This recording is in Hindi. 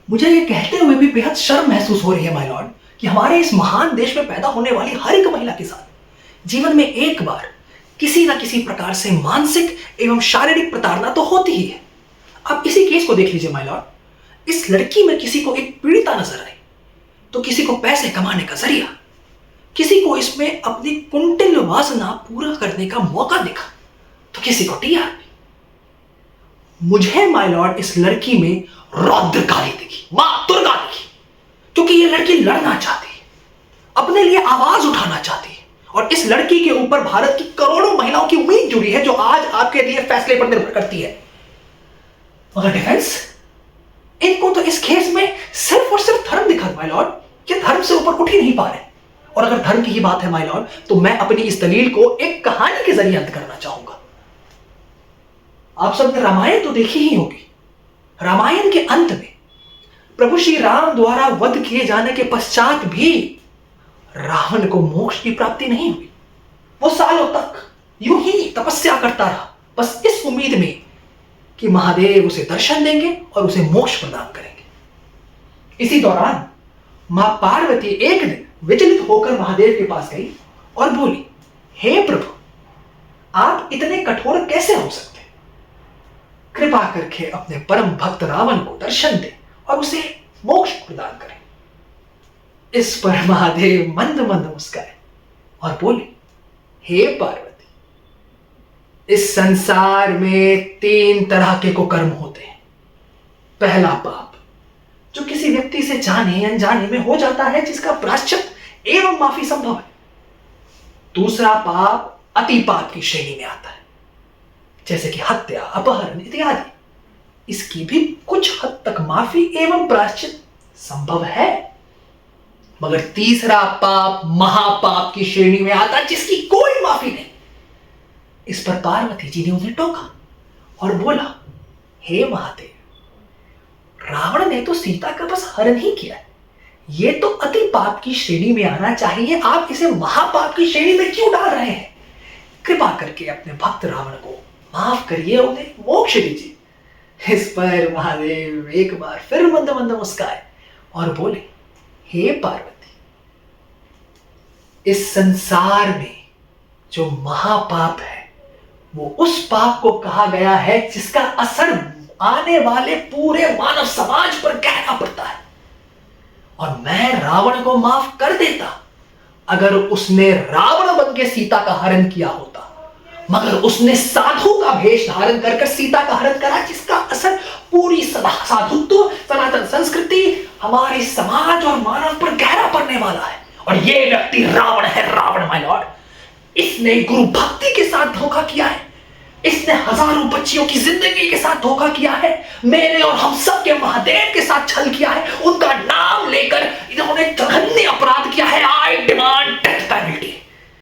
मुझे ये कहते हुए भी बेहद शर्म महसूस हो रही है माय लॉर्ड कि हमारे इस महान देश में पैदा होने वाली हर एक महिला के साथ जीवन में एक बार किसी न किसी प्रकार से मानसिक एवं शारीरिक प्रताड़ना तो होती ही है। आप इसी केस को देख लीजिए माय लॉर्ड। इस लड़की में किसी को एक पीड़िता नजर आई तो किसी को पैसे कमाने का जरिया, किसी को इसमें अपनी कुंटिल वासना पूरा करने का मौका दिखा तो किसी को टीआरपी। मुझे माय लॉर्ड इस लड़की में रौद्रकारी दिखी, मां दुर्गा दिखी, क्योंकि ये लड़की लड़ना चाहती है, अपने लिए आवाज उठाना चाहती है और इस लड़की के ऊपर भारत की करोड़ों महिलाओं की उम्मीद जुड़ी है जो आज आपके लिए फैसले पर निर्भर करती है। मगर डिफेंस, इनको तो इस केस में सिर्फ और सिर्फ धर्म दिखा माय लॉर्ड, ये धर्म से ऊपर उठ ही नहीं पा रहे। और अगर धर्म की ही बात है माय लॉर्ड तो मैं अपनी इस दलील को एक कहानी के जरिए अंत करना चाहूंगा। आप सबने रामायण तो देखी ही होगी। रामायण के अंत में प्रभु श्री राम द्वारा वध किए जाने के पश्चात भी रावण को मोक्ष की प्राप्ति नहीं हुई। वो सालों तक यूं ही तपस्या करता रहा, बस इस उम्मीद में कि महादेव उसे दर्शन देंगे और उसे मोक्ष प्रदान करेंगे। इसी दौरान मां पार्वती एक दिन विचलित होकर महादेव के पास गई और बोली, हे प्रभु, आप इतने कठोर कैसे हो सकते? कृपा करके अपने परम भक्त रावण को दर्शन दे और उसे मोक्ष प्रदान करें। इस पर महादेव मंद मंद मुस्काए और बोले, हे पार्वती, इस संसार में 3 तरह के कुकर्म होते हैं। पहला पाप जो किसी व्यक्ति से जाने अनजाने में हो जाता है, जिसका प्रायश्चित एवं माफी संभव है। दूसरा पाप अति पाप की श्रेणी में आता है, जैसे कि हत्या, अपहरण इत्यादि। इसकी भी कुछ हद तक माफी एवं प्रायश्चित संभव है। मगर तीसरा पाप महापाप की श्रेणी में आता है, जिसकी कोई माफी नहीं। इस पर पार्वती जी ने उन्हें टोका और बोला, हे महादेव, रावण ने तो सीता का बस हरण ही किया है, ये तो अति पाप की श्रेणी में आना चाहिए, आप इसे महापाप की श्रेणी में क्यों डाल रहे हैं? कृपा करके अपने भक्त रावण को माफ करिए, उन्हें मोक्ष दीजिए। इस पर महादेव एक बार फिर मंद मंद मुस्काए और बोले, हे पार्वती, इस संसार में जो महापाप है वो उस पाप को कहा गया है जिसका असर आने वाले पूरे मानव समाज पर गहरा पड़ता है। और मैं रावण को माफ कर देता अगर उसने रावण बन के सीता का हरण किया होता, मगर उसने साधु का भेष धारण कर सीता का हरण करा, जिसका असर पूरी साधुत्व, सनातन संस्कृति, हमारे समाज और मानव पर गहरा पड़ने वाला है। और ये व्यक्ति रावण है, रावण माय लॉर्ड। इसने गुरु भक्ति के साथ धोखा किया है, इसने हजारों बच्चियों की जिंदगी के साथ धोखा किया है, मेरे और हम सब के महादेव के साथ छल किया है, उनका